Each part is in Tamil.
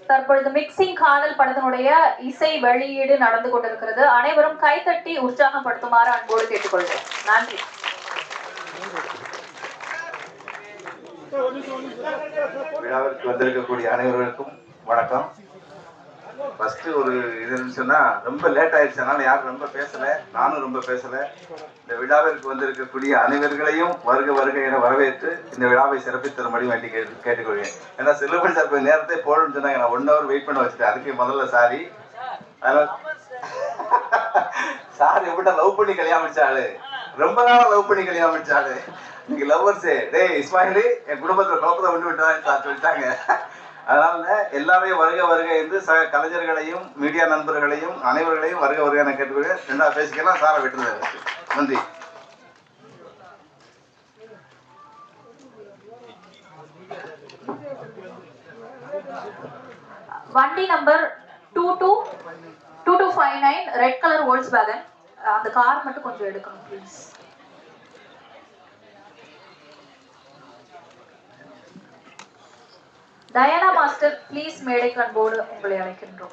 தற்பொழுது மிக்சிங் காதல் படத்தினுடைய இசை வெளியீடு நடந்து கொண்டிருக்கிறது. அனைவரும் கைத்தட்டி உற்சாகப்படுத்துமாறு அன்போடு கேட்டுக்கொள்கிறேன். நன்றி. விழாவிற்கு வந்திருக்கக்கூடிய அனைவர்களுக்கும் வணக்கம். ஃபர்ஸ்ட் ஒரு இதுன்னு சொன்னா ரொம்ப லேட் ஆயிடுச்சு, அதனால யாரும் ரொம்ப பேசல, நானும் ரொம்ப பேசல. இந்த விழாவிற்கு வந்திருக்கக்கூடிய அனைவர்களையும் வருக வருக என வரவேற்று இந்த விழாவை சிறப்பித்தரும்படி வேண்டி கேட்டுக்கொள்வேன். ஏன்னா செல்லுபடி சார் கொஞ்சம் நேரத்தை போடணும்னு சொன்னாங்க, நான் 1 hour வெயிட் பண்ண வச்சுட்டேன். அதுக்கு முதல்ல சாரி. அதனால சார் எப்படின்னா லவ் பண்ணி கல்யாணம் முடிச்சாரு, ரொம்ப நாள் லவ் பண்ணி கல்யாணம் முடிச்சாரு. இன்னைக்கு லவ்வர்ஸே டே இஸ்மாயிலி என் குடும்பத்தில் குழப்பத்தை விட்டு விட்டான்னு சொல்லிட்டாங்க. அதனால எல்லாரையும் வருக வருக என்று சக கலைஞர்களையும் மீடியா நண்பர்களையும் அனைவர்களையும் வருக வருக என கேட்டுக்கொள்கிறேன். 2 பேசிக்கலாம், சாரை விட்டுருந்தேன். நன்றி. வண்டி நம்பர் 2259 ரெட் கலர் வோல்க்ஸ்வேகன். அந்த கார் மட்டும் கொஞ்சம் எடுக்கணும் ப்ளீஸ். டயானா மாஸ்டர் ப்ளீஸ் மேடைக்கு அன்போடு உங்களை அழைக்கின்றோம்.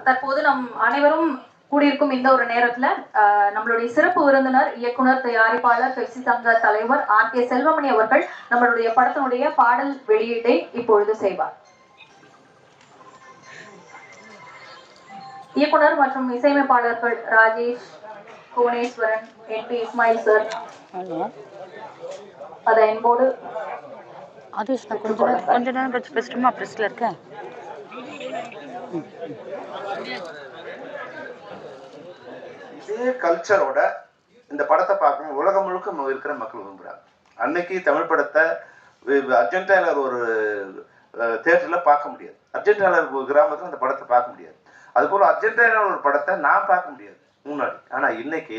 தற்போது நம் அனைவரும் கூடியிருக்கும் இந்த ஒரு நேரத்துல நம்மளுடைய சிறப்பு விருந்தினர் இயக்குனர் தயாரிப்பாளர் பெப்சி சங்க தலைவர் RK செல்வமணி அவர்கள் நம்மளுடைய படத்தினுடைய பாடல் வெளியீட்டை இப்பொழுது செய்வார். இயக்குனர் மற்றும் இசையமைப்பாளர்கள் ராஜேஷ், புவனேஸ்வரன், NP இஸ்மாயில் சார் அதை என்போடு கொஞ்ச நேரம் பேசட்டுமா? பிரஸ்ல இருக்க இதே கல்ச்சரோட இந்த படத்தை பார்க்கணும் உலகம் முழுக்க இருக்கிற மக்கள் விரும்புகிறாங்க. அன்னைக்கு தமிழ் படத்தை அர்ஜென்டினால ஒரு தியேட்டரில் பார்க்க முடியாது, அர்ஜென்டினால கிராமத்தில் அந்த படத்தை பார்க்க முடியாது. அதுபோல் அர்ஜென்டினால ஒரு படத்தை நான் பார்க்க முடியாது முன்னாடி. ஆனால் இன்னைக்கு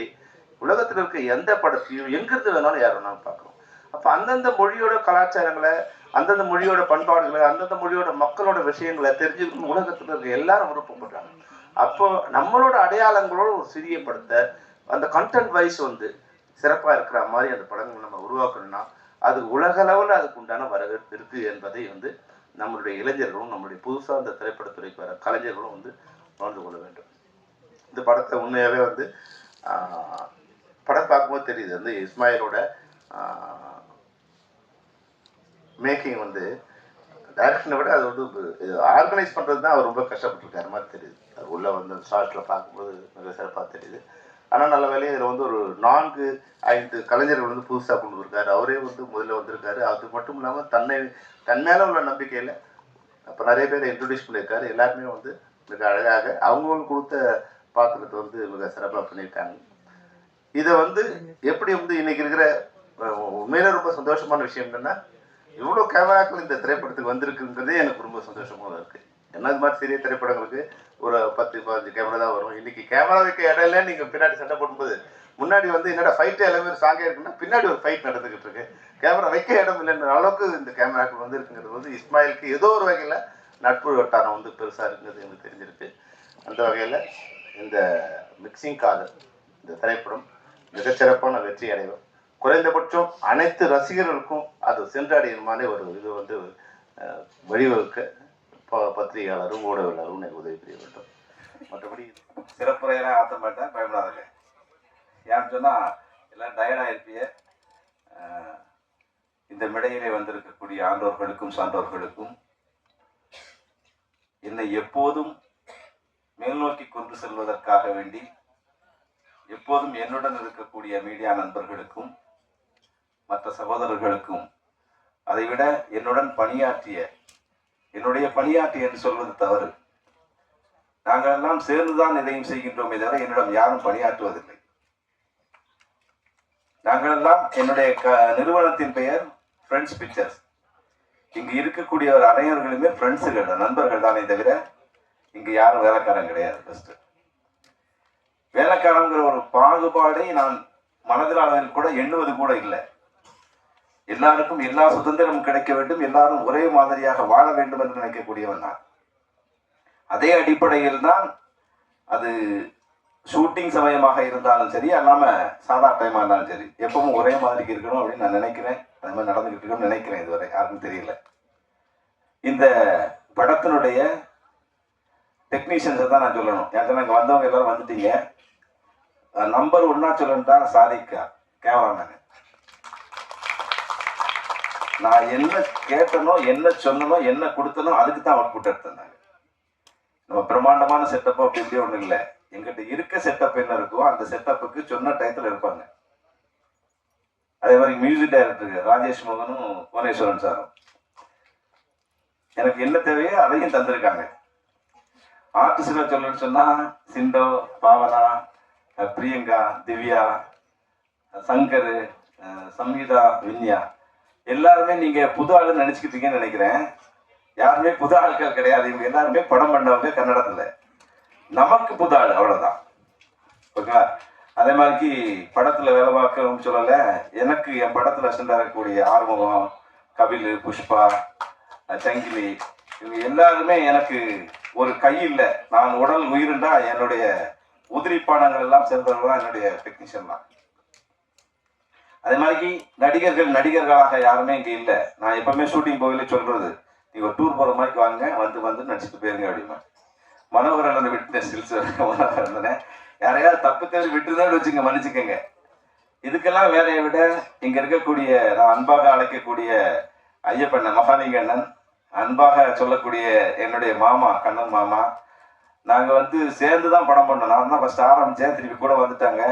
உலகத்தில் இருக்க எந்த படத்தையும் எங்கிருந்து வேணாலும் யார் வேணாலும் பார்க்குறோம். அப்போ அந்தந்த மொழியோட கலாச்சாரங்களை, அந்தந்த மொழியோட பண்பாடுகளை, அந்தந்த மொழியோட மக்களோட விஷயங்களை தெரிஞ்சுக்கணும் உலகத்தில் இருக்க எல்லாரும் விருப்பப்படுறாங்க. அப்போ நம்மளோட அடையாளங்களோட ஒரு சிறிய படத்தை அந்த கண்டென்ட் வைஸ் சிறப்பாக இருக்கிற மாதிரி அந்த படங்கள் நம்ம உருவாக்கணும்னா அது உலக அளவில் அதுக்கு உண்டான வரவேற்பு இருக்கு என்பதை நம்மளுடைய இளைஞர்களும் நம்மளுடைய புதுசாக அந்த திரைப்படத்துறைக்கு வர கலைஞர்களும் உணர்ந்து கொள்ள வேண்டும். இந்த படத்தை உண்மையாகவே படம் பார்க்கும்போது தெரியுது இஸ்மாயிலோட மேக்கிங் டைரக்ஷனை விட அது ஆர்கனைஸ் பண்ணுறது தான் அவர் ரொம்ப கஷ்டப்பட்டுருக்காரு மாதிரி தெரியுது. அது உள்ள ஷார்ட்டில் பார்க்கும்போது மிக சிறப்பாக தெரியுது. ஆனால் நல்ல வேலையை இதில் ஒரு 4-5 கலைஞர்கள் புதுசாக கொண்டு வந்திருக்காரு. அவரே முதல்ல வந்திருக்காரு. அது மட்டும் இல்லாமல் தன் மேலே உள்ள நம்பிக்கையில் அப்போ நிறைய பேரை இன்ட்ரடியூஸ் பண்ணியிருக்காரு. எல்லாருமே மிக அழகாக அவங்களுக்கு கொடுத்த பாத்திரத்தை மிக சிறப்பாக பண்ணியிருக்காங்க. இதை எப்படி இன்னைக்கு இருக்கிற உண்மையில ரொம்ப சந்தோஷமான விஷயம் என்னன்னா இவ்வளோ கேமராக்கள் இந்த திரைப்படத்துக்கு வந்திருக்குன்றதே எனக்கு ரொம்ப சந்தோஷமாக இருக்கு. என்ன இது மாதிரி சிறிய திரைப்படங்களுக்கு ஒரு 10-15 கேமரா தான் வரும். இன்னைக்கு கேமரா வைக்க இடம் இல்லை. நீங்கள் பின்னாடி சண்டை போடும்போது முன்னாடி என்னோட ஃபைட்டு எல்லாமே சாங்கே இருக்குன்னா பின்னாடி ஒரு ஃபைட் நடந்துகிட்டு இருக்கு. கேமரா வைக்க இடம் இல்லைன்ற அளவுக்கு இந்த கேமராக்கள் இருக்குங்கிறது இஸ்மாயிலுக்கு ஏதோ ஒரு வகையில் நட்பு வட்டாரம் பெருசாக இருக்குங்கிறது எனக்கு தெரிஞ்சிருக்கு. அந்த வகையில் இந்த மிக்சிங் காதல் இந்த திரைப்படம் மிகச்சிறப்பான வெற்றி அடைவோம். குறைந்தபட்சம் அனைத்து ரசிகர்களுக்கும் அது சென்றடையுமான ஒரு இது வழிவகுக்க பத்திரிகையாளரும் ஊடகவியலாளரும் எனக்கு உதவி புரிய வேண்டும். மற்றபடி சிறப்புரையெல்லாம் ஆற்ற மாட்டேன், பயப்படாதங்க. ஏன்னு சொன்னால் எல்லாம் டயர்டாக இருப்பிய. இந்த மேடையிலே வந்திருக்கக்கூடிய ஆண்டோர்களுக்கும் சான்றோர்களுக்கும் என்னை எப்போதும் மேல்நோக்கி கொண்டு செல்வதற்காக வேண்டி எப்போதும் என்னுடன் இருக்கக்கூடிய மீடியா நண்பர்களுக்கும் மற்ற சகோதரர்களுக்கும் அதைவிட என்னுடன் என்னுடைய பணியாற்றி என்று சொல்வது தவறு. நாங்கள் எல்லாம் சேர்ந்துதான் எதையும் செய்கின்றோமே தவிர என்னிடம் யாரும் பணியாற்றுவதில்லை. நாங்கள் எல்லாம் என்னுடைய நிறுவனத்தின் பெயர் ஃப்ரெண்ட்ஸ் பிக்சர்ஸ். இங்கு இருக்கக்கூடிய அனைவர்களுமே ஃப்ரெண்ட்ஸுகள், நண்பர்கள் தானே தவிர இங்கு யாரும் வேலைக்காரன் கிடையாது. ஃபர்ஸ்ட் வேலைக்காரங்கிற ஒரு பாகுபாடை நான் மனதில் அளவில் கூட எண்ணுவது கூட இல்லை. எல்லாருக்கும் எல்லா சுதந்திரமும் கிடைக்க வேண்டும், எல்லாரும் ஒரே மாதிரியாக வாழ வேண்டும் என்று நினைக்கக்கூடியவன் நான். அதே அடிப்படையில் தான் அது ஷூட்டிங் சமயமாக இருந்தாலும் சரி, அல்லாமல் சாதா டைமாக இருந்தாலும் சரி, எப்பவும் ஒரே மாதிரி இருக்கணும் அப்படின்னு நான் நினைக்கிறேன். அது மாதிரி நடந்துக்கிட்டு இருக்கணும்னு நினைக்கிறேன். இதுவரை யாருக்கும் தெரியல. இந்த படத்தினுடைய டெக்னீஷியன்ஸை தான் நான் சொல்லணும். ஏன்னா இங்கே வந்தவங்க எல்லாரும் வந்துட்டீங்க. நம்பர் ஒன்னா சொல்லணும்டா சாதிக்கா கேமராமேன். நான் என்ன கேட்டனோ, என்ன சொன்னனோ, என்ன கொடுத்தனோ அதுக்கு தான் அவுட்புட் எடுத்தாங்க. நம்ம பிரம்மாண்டமான செட்டப்போ அப்படி இப்படி ஒன்றும் இல்லை. எங்கிட்ட இருக்க செட்டப் என்ன இருக்கோ அந்த செட்டப்புக்கு சொன்ன டயத்தில் இருப்பாங்க. அதே மாதிரி மியூசிக் டைரக்டர் ராஜேஷ் மோகனும் புவனேஸ்வரன் சாரும் எனக்கு என்ன தேவையோ அதையும் தந்திருக்காங்க. ஆர்டிஸ்ட்ல சொல்லணும்னு சொன்னா சிண்டோ, பாவனா, பிரியங்கா, திவ்யா, சங்கர், சங்கீதா, வின்யா எல்லாருமே நீங்க புது ஆளுன்னு நினைச்சுக்கிட்டீங்கன்னு நினைக்கிறேன். யாருமே புது ஆட்கள் கிடையாது. இவங்க எல்லாருமே படம் பண்ணவங்க கன்னடத்துல. நமக்கு புது ஆள் அவ்வளவுதான். ஓகேங்களா? அதே மாதிரி படத்துல வேலை பார்க்கணும்னு சொல்லல. எனக்கு என் படத்துல அசிஸ்டண்டா இருக்கக்கூடிய ஆறுமுகம், கபில், புஷ்பா, சங்கிலி இவங்க எல்லாருமே எனக்கு ஒரு கை இல்லை. நான் உடல் உயிருண்டா என்னுடைய உதிரிப்பானங்கள் எல்லாம் சேர்ந்தவங்க தான் என்னுடைய டெக்னீஷியன் தான். அதே மாதிரி நடிகர்களாக யாருமே இங்கே இல்லை. நான் எப்பவுமே ஷூட்டிங் போகல சொல்றது, நீங்க ஒரு டூர் போற மாதிரி வாங்க, வந்து நடிச்சுட்டு போயிருங்க அப்படிமா. மனோகரன் விட்டு சில்ஸ் மனோகரன் யாரையாவது தப்பு தேவை விட்டுதான் வச்சுங்க, மன்னிச்சுக்கங்க. இதுக்கெல்லாம் வேலையை விட இங்க இருக்கக்கூடிய நான் அன்பாக அழைக்கக்கூடிய ஐயப்பண்ணன் மகாலிங்கண்ணன், அன்பாக சொல்லக்கூடிய என்னுடைய மாமா கண்ணன் மாமா, நாங்க சேர்ந்து தான் படம் பண்ணோம். நான் தான் ஃபர்ஸ்ட் ஆரம்பிச்சேன், திருப்பி கூட வந்துட்டாங்க.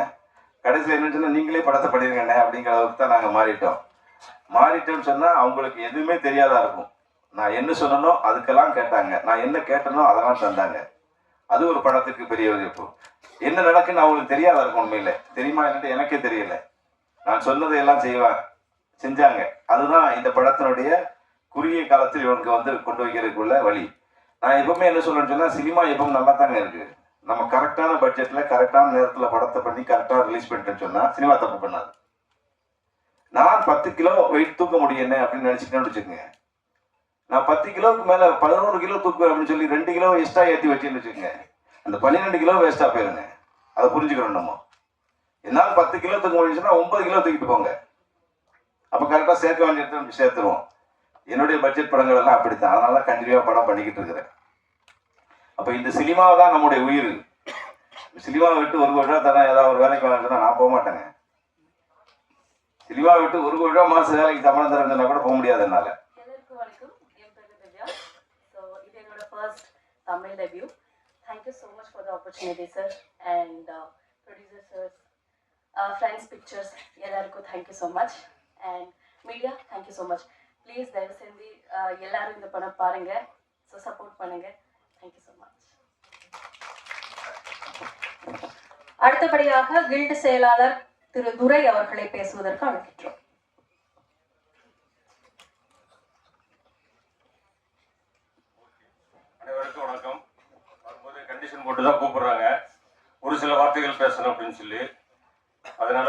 கடைசியில் என்ன சொன்னா நீங்களே படத்தை படிருங்கண்ணே அப்படிங்கிற அளவுக்கு தான் நாங்கள் மாறிட்டோம்னு சொன்னா அவங்களுக்கு எதுவுமே தெரியாதா இருக்கும். நான் என்ன சொன்னனோ அதுக்கெல்லாம் கேட்டாங்க, நான் என்ன கேட்டனோ அதெல்லாம் தந்தாங்க. அது ஒரு படத்துக்கு பெரிய உதவி. என்ன நடக்குன்னு அவங்களுக்கு தெரியாதா இருக்கும். உண்மையில தெரியுமா என்னட்டு எனக்கே தெரியல. நான் சொன்னதை எல்லாம் செஞ்சாங்க. அதுதான் இந்த படத்தினுடைய குறுகிய காலத்தில் இவனுக்கு கொண்டு வைக்கிறதுக்குள்ள வழி. நான் எப்பவுமே என்ன சொல்றேன்னு சொன்னா, சினிமா எப்பவும் நல்லா தாங்க இருக்கு. நம்ம கரெக்டான பட்ஜெட்ல கரெக்டான நேரத்துல படத்தை பண்ணி கரெக்டாக ரிலீஸ் பண்ணிட்டேன்னு சொன்னா சினிமா தப்பு பண்ணாது. நான் 10 கிலோ வெயிட் தூக்க முடியும் அப்படின்னு நினைச்சுக்கணும்னு வச்சுக்கோங்க. நான் 10 கிலோவுக்கு மேல 11 கிலோ தூக்குவேன் அப்படின்னு சொல்லி 2 கிலோ எக்ஸ்ட்ரா ஏற்றி வச்சுன்னு வச்சுக்கோங்க. அந்த 12 கிலோ வேஸ்டா போயிருங்க. அதை புரிஞ்சுக்கணும். நம்ம என்னால் 10 கிலோ தூக்க முடிஞ்சுன்னா 9 கிலோ தூக்கிட்டு போங்க. அப்ப கரெக்டா சேர்க்க வேண்டிய இடத்துல சேர்த்துருவோம். என்னுடைய பட்ஜெட் படங்கள் எல்லாம் அப்படித்தான். அதனால கண்டினியூவா படம் பண்ணிக்கிட்டு இருக்கிறேன். அப்ப இந்த சினிமாவை தான் நம்முடைய உயிர். சினிமாவை விட்டு 1 கோடி ரூபா தரேன் ஏதாவது ஒரு வேலைக்கு வாங்கினா நான் போக மாட்டேங்க. சினிமாவை விட்டு 1 கோடி ரூபா மாசம் வேலைக்கு சம்பளம் தரேன்னா கூட போக முடியாது என்னால. எல்லாருக்கும் வணக்கம். என் பேரு திவ்யா. இது என்னோட first Tamil debut. Thank you so much for the opportunity, sir, and producer sirs, friends pictures எல்லாருக்கும் thank you so much, and media thank you so much. Please தயவு செஞ்சு எல்லாரும் இந்த படம் பாருங்க, so support பண்ணுங்க. Thank you so much. அடுத்தபடியாக கில்டு செயலாளர் திரு துரை அவர்களை பேசுவதற்கு அழைக்கின்றோம். அனைவருக்கும் வணக்கம். வரும்போது கண்டிஷன் போட்டு தான் கூப்பிடுறாங்க, ஒரு சில வார்த்தைகள் பேசணும் அப்படின்னு சொல்லி. அதனால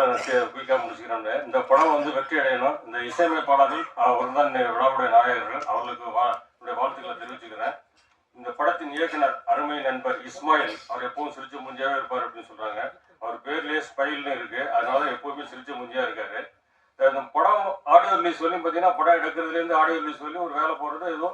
குயிக்காக முடிச்சுக்கிறேன். இந்த படம் வெற்றி அடையணும். இந்த இசையமைப்பாளர்கள் அவர் தான் விழாவுடைய நாயகர்கள். அவர்களுக்கு என்னுடைய வாழ்த்துக்களை தெரிவிச்சுக்கிறேன். இந்த படத்தின் இயக்குனர் அருமை நண்பர் இஸ்மாயில், அவர் எப்பவும் சிரிச்ச மூஞ்சியாவே இருப்பார் அப்படின்னு சொல்றாங்க. அவர் பேர்லயே ஸ்மைல்னு இருக்கு, அதனால எப்பவுமே சிரிச்ச மூஞ்சியா இருக்காரு. இந்த படம் ஆடியோ ரிலீஸ் வரையும் பார்த்தீங்கன்னா, படம் எடுக்கிறதுலேருந்து ஆடியோ ரிலீஸ் வரையும் ஒரு வேலை போடுறது ஏதோ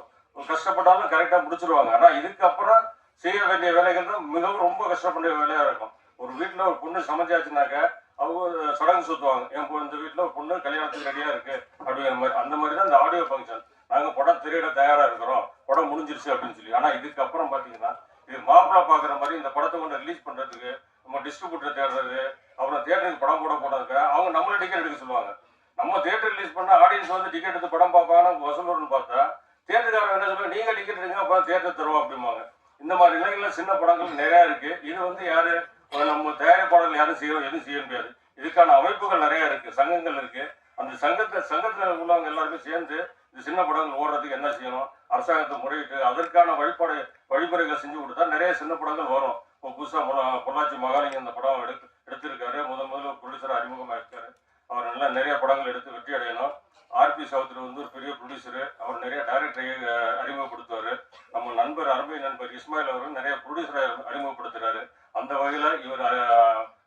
கஷ்டப்பட்டாலும் கரெக்டாக முடிச்சிருவாங்க. ஆனால் இதுக்கப்புறம் செய்ய வேண்டிய வேலைகள் தான் மிகவும் ரொம்ப கஷ்டப்பட வேலையாக இருக்கும். ஒரு வீட்டில் ஒரு பொண்ணு சமைச்சாச்சுனாக்க அவங்க சடங்கு சுற்றுவாங்க. இந்த வீட்டில் ஒரு பொண்ணு கல்யாணத்துக்கு ரெடியாக இருக்கு அப்படிங்கிற மாதிரி. அந்த மாதிரி தான் இந்த ஆடியோ ஃபங்க்ஷன். நாங்கள் படம் திரையிட தயாராக இருக்கிறோம், படம் முடிஞ்சிருச்சு அப்படின்னு சொல்லி. ஆனால் இதுக்கப்புறம் பார்த்தீங்கன்னா இது மாப்பிள்ளை பார்க்குற மாதிரி இந்த படத்தை கொண்டு ரிலீஸ் பண்ணுறதுக்கு நம்ம டிஸ்ட்ரிபியூட்டர் தேடுறது, அப்புறம் தேட்டருக்கு படம் போடுறதுக்கு அவங்க நம்மளை டிக்கெட் எடுக்க சொல்லுவாங்க. நம்ம தேட்டர் ரிலீஸ் பண்ணால் ஆடியன்ஸ் டிக்கெட் எடுத்து படம் பார்ப்பாங்க, வசூல் வரும்னு பார்த்தா தேட்டருக்காரங்க என்ன சொல்லுவாங்க, நீங்கள் டிக்கெட் எடுங்க அப்புறம் தேட்டர் தருவோம் அப்படிம்பாங்க. இந்த மாதிரி நிலைகளில் சின்ன படங்கள் நிறையா இருக்குது. இது யாரு நம்ம தயாரிப்பாளர்கள் யாரும் எதுவும் செய்ய முடியாது. இதுக்கான அமைப்புகள் நிறையா இருக்குது, சங்கங்கள் இருக்குது. அந்த சங்கத்தில் உள்ளவங்க எல்லாருமே சேர்ந்து இந்த சின்ன படங்கள் ஓடுறதுக்கு என்ன செய்யணும், அரசாங்கத்தை முறையிட்டு அதற்கான வழிமுறைகள் செஞ்சு கொடுத்தா நிறைய சின்ன படங்கள் வரும். இப்போ புதுசாக பொள்ளாச்சி மகாலிங்கம் இந்த படம் எடுத்திருக்காரு. முதல்ல ப்ரொடியூசராக அறிமுகமாக இருக்காரு. அவர் நல்லா நிறைய படங்கள் எடுத்து வெற்றி அடையணும். ஆர்பி சௌத்ரி ஒரு பெரிய ப்ரொடியூசரு, அவர் நிறைய டைரக்டரை அறிமுகப்படுத்துவார். நம்ம நண்பர் அருமை நண்பர் இஸ்மாயில் அவர்கள் நிறைய ப்ரொடியூசரை அறிமுகப்படுத்துறாரு. அந்த வகையில் இவர்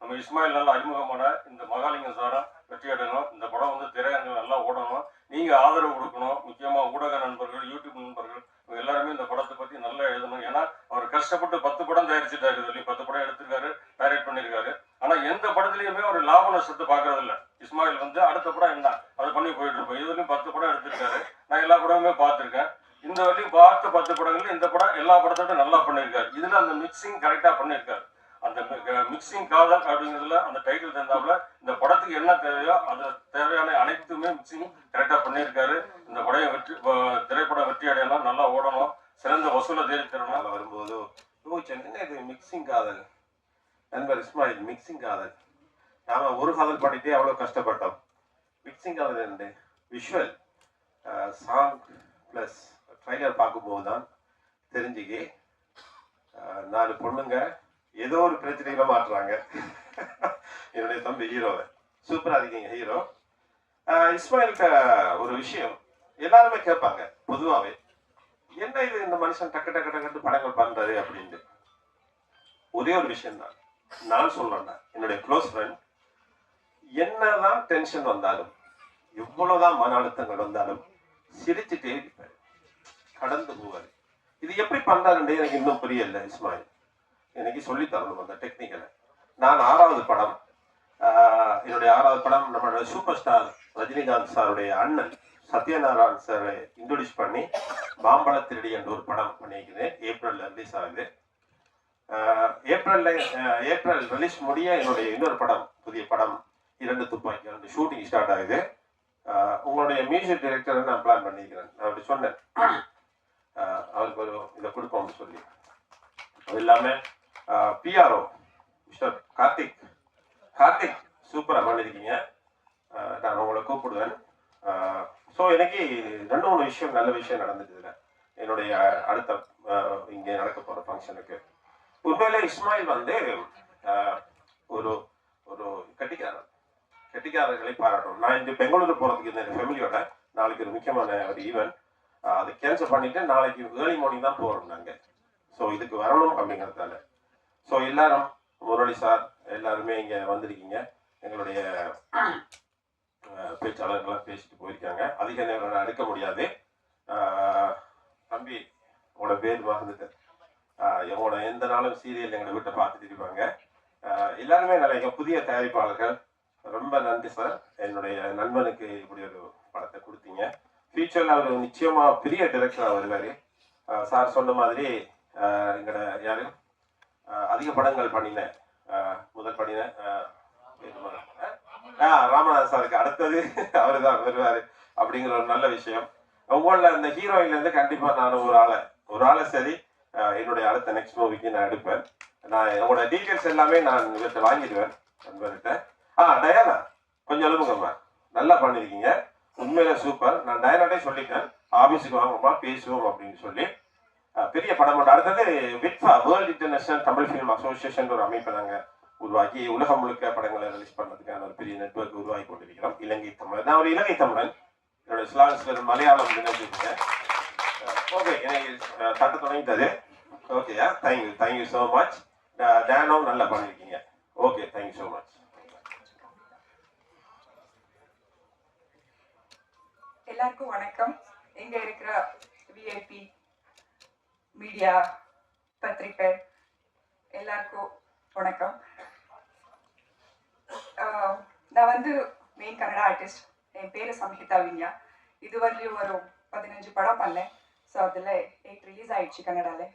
நம்ம இஸ்மாயில் நல்லா அறிமுகமான இந்த மகாலிங்கம் சாரம் வெற்றி அடையணும். இந்த படம் வந்து திரையரங்கில் நல்லா ஓடணும். நீங்கள் ஆதரவு கொடுக்கணும். முக்கியமாக ஊடக நண்பர்கள், யூடியூப் நண்பர்கள் எல்லாருமே இந்த படத்தை பற்றி நல்லா எழுதணும். ஏன்னா அவர் கஷ்டப்பட்டு 10 படம் தயாரிச்சுட்டாரு. இதுலேயும் 10 படம் எடுத்திருக்காரு, டைரக்ட் பண்ணியிருக்காரு. ஆனால் எந்த படத்துலையுமே ஒரு லாப நஷ்டத்தை பார்க்கறதில்ல. இஸ்மாயில் வந்து அடுத்த படம் என்ன அதை பண்ணி போயிட்டு இருப்போம். இதுலையும் 10 படம் எடுத்திருக்காரு. நான் எல்லா படமுமே பார்த்துருக்கேன். இந்த வரையும் பார்த்த 10 படங்கள்ல இந்த படம் எல்லா படத்தோட நல்லா பண்ணியிருக்காரு. இதில் அந்த மிக்சிங் கரெக்டாக பண்ணியிருக்காரு. அந்த மிக்சிங் காதல் அப்படிங்கிறதுல அந்த டைட்டில் தந்தாப்புல இந்த படத்துக்கு என்ன தேவையோ அது தேவையான அனைத்துமே மிக்சிங் கரெக்டாக பண்ணியிருக்காரு. இந்த படம் திரைப்படம் வெற்றி அடையணும், நல்லா ஓடணும், சிறந்த வசூலை தேடி தரணும். வரும்போது என்ன இது மிக்சிங் காதல் நண்பர் இஸ்மாயில், மிக்சிங் காதல். நாம ஒரு காதல் பாடிட்டே அவ்வளோ கஷ்டப்பட்டோம். மிக்சிங் காதல் என்ன விஷுவல் சாங் ப்ளஸ் ட்ரைலர் பார்க்கும்போது தான் தெரிஞ்சுக்கி 4 பொண்ணுங்க ஏதோ ஒரு பிரச்சனையில மாட்டுறாங்க. என்னுடைய தம்பி ஹீரோவை சூப்பரா இருக்கீங்க ஹீரோ. இஸ்மாயில்கிட்ட ஒரு விஷயம் எல்லாருமே கேட்பாங்க பொதுவாகவே, என்ன இது இந்த மனுஷன் டக்கு டக்கு டக்கு படங்கள் பண்றாரு அப்படின்ட்டு. ஒரே ஒரு விஷயம் தான் நான் சொல்றேன்டா, என்னுடைய க்ளோஸ் ஃப்ரெண்ட் என்னதான் டென்ஷன் வந்தாலும் எவ்வளவுதான் மன அழுத்தங்கள் வந்தாலும் சிரிச்சுட்டே இருப்பாரு, கடந்து போவாரு. இது எப்படி பண்றாருன்னு எனக்கு இன்னும் புரியல. இஸ்மாயில் எனக்கு சொல்லி தரணும் அந்த டெக்னிக்கலை. நான் 6வது படம், என்னுடைய 6வது படம் நம்மளோட சூப்பர் ஸ்டார் ரஜினிகாந்த் சாருடைய அண்ணன் சத்யநாராயண் சாரை இன்ட்ரோடியூஸ் பண்ணி மாம்பழ திருடி என்ற ஒரு படம் பண்ணியிருக்கிறேன். ஏப்ரல்ல ரிலீஸ் ஆகுது. ஏப்ரல் ரிலீஸ் முடிய என்னுடைய இன்னொரு படம், புதிய படம் 2 துப்பாக்கி 2 ஷூட்டிங் ஸ்டார்ட் ஆகுது. உங்களுடைய மியூசிக் டைரக்டரை நான் பிளான் பண்ணியிருக்கிறேன். நான் அப்படி சொன்னேன், அவருக்கு ஒரு இதை கொடுப்போம்னு சொல்லி. அது இல்லாமல் பிஆர்ஓ மிஸ்டர் கார்த்திக் சூப்பராக பண்ணியிருக்கீங்க. நான் உங்களை கூப்பிடுவேன். ஸோ எனக்கு 2-3 விஷயம் நல்ல விஷயம் நடந்துச்சுல என்னுடைய அடுத்த இங்கே நடக்க போகிற ஃபங்க்ஷனுக்கு. உண்மையிலே இஸ்மாயில் வந்து ஒரு ஒரு கெட்டிக்காரர்களை பாராட்டணும். நான் இன்று பெங்களூரு போகிறதுக்கு இந்த ஃபேமிலியோட நாளைக்கு ஒரு முக்கியமான ஒரு ஈவெண்ட், அதை கேன்சல் பண்ணிட்டு நாளைக்கு ஏர்லி மார்னிங் தான் போகிறோம் நாங்கள். ஸோ இதுக்கு வரணும் அப்படிங்கிறதால. ஸோ எல்லாரும் முரளி சார் எல்லாருமே இங்கே வந்திருக்கீங்க. எங்களுடைய பேச்சாளர்கள்லாம் பேசிட்டு போயிருக்காங்க. அதிக நேரம் நான் எடுக்க முடியாது. தம்பி உங்களோட பேர் மறந்துட்டேன். எங்களோட எந்த நாளும் சீரியல் எங்களை வீட்டை பார்த்துட்டு இருப்பாங்க. எல்லாருமே நல்ல புதிய தயாரிப்பாளர்கள். ரொம்ப நன்றி சார், என்னுடைய நண்பனுக்கு இப்படி ஒரு படத்தை கொடுத்தீங்க. ஃபியூச்சரில் அவர் நிச்சயமாக பெரிய டைரக்டராக வருவார். சார் சொன்ன மாதிரி எங்களோட யார் அதிக படங்கள் பண்ணினேன், முதல் பண்ணினேன் ராமநாதன் சாருக்கு அடுத்தது அவரு தான் வருவார் அப்படிங்கிற ஒரு நல்ல விஷயம். உங்களில் அந்த ஹீரோயின்லேருந்து கண்டிப்பாக நான் ஒரு ஆளை சரி என்னுடைய அடுத்த நெக்ஸ்ட் மூவிக்கு நான் எடுப்பேன். நான் உங்களோட டீட்டெயில்ஸ் எல்லாமே நான் இவர்கிட்ட வாங்கிடுவேன் நண்பர்கிட்ட. டயானா கொஞ்சம் எழுப்புங்கம்மா, நல்லா பண்ணியிருக்கீங்க, உண்மையில சூப்பர். நான் டயானாட்டே சொல்லிட்டேன், ஆஃபீஸுக்கு வாங்கம்மா பேசுவோம் அப்படின்னு சொல்லி. பெரிய படம் ஒன்று. அடுத்தது விட்ஃபா, world international Tamil film association ஒரு அமைப்பை நாங்கள் உருவாக்கி உலகம் முழுக்க படங்களை ரிலீஸ் பண்ணுறதுக்கான ஒரு பெரிய நெட்வொர்க் உருவாக்கி கொண்டிருக்கிறோம். இலங்கை தமிழன், நான் ஒரு இலங்கை தமிழன், என்னோட ஸ்லாங்ஸ்ல மலையாளம் நினைச்சிருக்கேன். ஓகே, எனக்கு தட்ட தொடங்கிட்டது. ஓகேயா, தேங்க்யூ ஸோ மச். டேனோவும் நல்லா பண்ணியிருக்கீங்க. Okay, thank you so much. எல்லாருக்கும் வணக்கம். இங்க இருக்கிற விஐபி மீடியா பத்திரிகை எல்லாருக்கும் வணக்கம். நான் வந்து மெயின் கன்னடா ஆர்டிஸ்ட். என் பேரு சம்ஹிதா வின்யா. இதுவரையிலும் ஒரு 15 படம் பண்ணேன். ஸோ அதில் 8 ரிலீஸ் ஆயிடுச்சு கன்னடாவில்.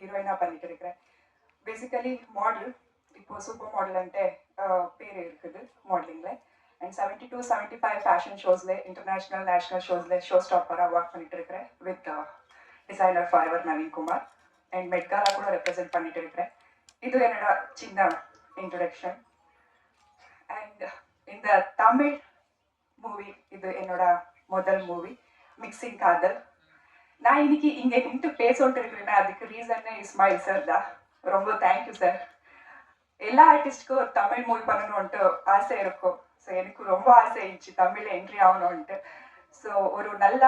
ஹீரோயினாக பண்ணிட்டு இருக்கிறேன். பேசிக்கலி மாடல், இப்போ சூப்பர் மாடல்ன்ட்டு பேர் இருக்குது மாடலிங்கில். அண்ட் 72-75 ஃபேஷன் ஷோஸில், இன்டர்நேஷ்னல் நேஷ்னல் ஷோஸில் ஷோ ஸ்டாப்பராக ஒர்க் பண்ணிட்டு இருக்கிறேன் with designer forever Naveen Kumar. And Met Gala கூட ரெப்ரசென்ட் பண்ணிட்டு இருக்கிறேன். இது என்னோட சின்ன இன்ட்ரடக்ஷன். அண்ட் இந்த தமிழ் மூவி இது என்னோட முதல் மூவி, மிக்சிங் காதல். நான் இன்னைக்கு இங்கே நின்று பேசிட்டு இருக்கிறேன்னா அதுக்கு ரீசன் இஸ்மாயில் சார் தான். ரொம்ப தேங்க்யூ சார். எல்லா ஆர்டிஸ்டுக்கும் ஒரு தமிழ் மூவி பண்ணணும்ன்ட்டு ஆசை இருக்கும். ஸோ எனக்கு ரொம்ப ஆசை இருந்துச்சு தமிழில் என்ட்ரி ஆகணும்ன்ட்டு. ஸோ ஒரு நல்ல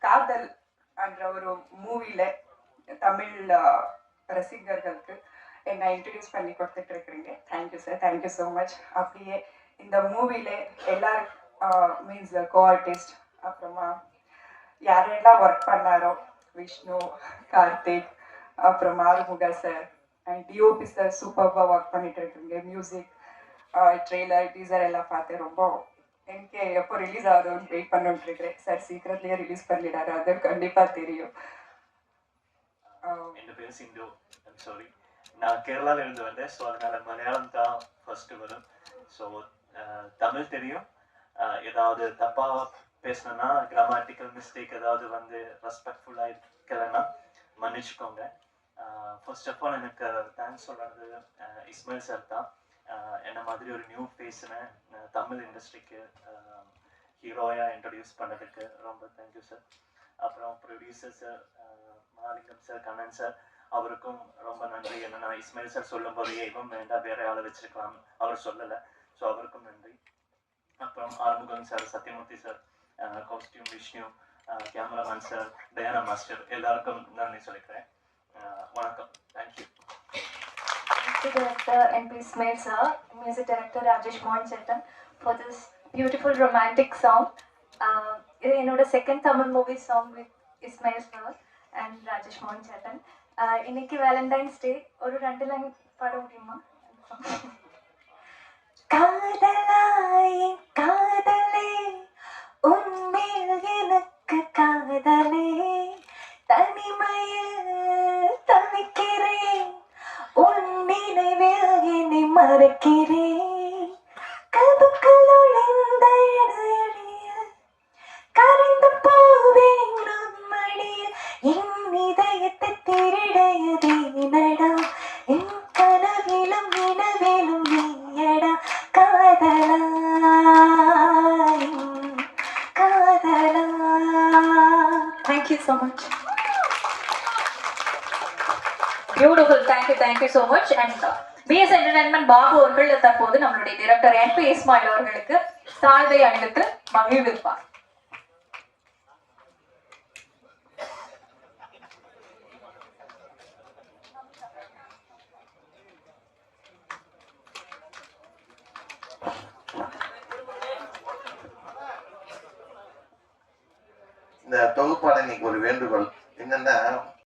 காதல் என்ற ஒரு மூவியில் தமிழ் ரசிகர்களுக்கு என்னை இன்ட்ரடியூஸ் பண்ணி கொடுத்துட்டு இருக்கிறீங்க. Thank you sir, thank you so much. அப்படியே இந்த மூவியில் எல்லாரும் மீன்ஸ் கோ ஆர்டிஸ்ட், அப்புறமா யாரெல்லாம் ஒர்க் பண்ணாரோ, விஷ்ணு, கார்த்திக், அப்புறம் ஆறுமுகா சார் அண்ட் டிஓபி சார் சூப்பராக ஒர்க் பண்ணிட்டு இருக்கீங்க. மியூசிக், ட்ரெய்லர், டீசர் எல்லாம் பார்த்து ரொம்ப எனக்கு எப்போ ரிலீஸ் ஆகுதுன்னு வெயிட் பண்ணிட்டு இருக்கிறேன். சார் சீக்கிரத்துலேயே ரிலீஸ் பண்ணிடாரு, அது கண்டிப்பாக தெரியும். என் பேர் சிந்து. சாரி, நான் கேரளாவில் இருந்து வந்தேன். ஸோ அதனால மலையாளம் தான் ஃபர்ஸ்ட் வரும். ஸோ தமிழ் தெரியும். ஏதாவது தப்பாக பேசினேன்னா, கிராமட்டிக்கல் மிஸ்டேக் ஏதாவது வந்து ரெஸ்பெக்ட்ஃபுல்லாக இருக்கலைன்னா மன்னிச்சுக்கோங்க. ஃபர்ஸ்ட் ஆஃப் ஆல் எனக்கு தேங்க்ஸ் சொல்கிறது இஸ்மாயில் சார் தான். என்ன மாதிரி ஒரு நியூ ஃபேஸ்னு தமிழ் இண்டஸ்ட்ரிக்கு ஹீரோயாக இன்ட்ரடியூஸ் பண்ணதுக்கு ரொம்ப தேங்க்யூ சார். அப்புறம் producer sir Mahalingam sir, Kannan sir, அவருக்கும் ரொம்ப நன்றி. என்னன்னா இஸ்மாயில் சார் சொல்லும் போது இவன் வேண்டாம் வேற ஆளை வச்சிருக்கலாம், அவர் சொல்லலை. ஸோ அவருக்கும் நன்றி. அப்புறம் Arumugam sir, Sathyamurthy sir, costume Vishnu, cameraman sir, Diana master, எல்லாருக்கும் நன்றி சொல்லிக்கிறேன். வணக்கம், thank you. Music director MP Ismail sir, music director Rajesh Mohan Chetan for this beautiful romantic song. இது என்னோட second Tamil movie song with Ismail sir and Rajesh மோகன் சேட்டன். இன்னைக்கு வேலண்டைன்ஸ் டே, ஒரு 2 லைன் பாட முடியுமா? காதலாய் காதலே உன்மேல் எனக்கு காதலே, தனிமையில் தவிக்கிறேன், உன் நினைவில் என்னை மறக்கிறேன், கதுக்குள் நுழைந்த இடையடியில் கரைந்து போவேன் நம்மடியில், என் இதயத்தை திருடையதே நடா, என் கனவிலும் நினைவிலும் நீயடா, காதலா காதலா. Thank you so much. Beautiful, thank you so much. And PS entertainment Babu அவர்கள் தற்போது நம்மளுடைய டைரக்டர் என்பி இஸ்மாயில் அவர்களுக்கு சால்வை அணிவித்து மகிழ்விப்பார். இந்த தொகுப்பாளர் இன்னைக்கு ஒரு வேண்டுகோள் என்னன்னா,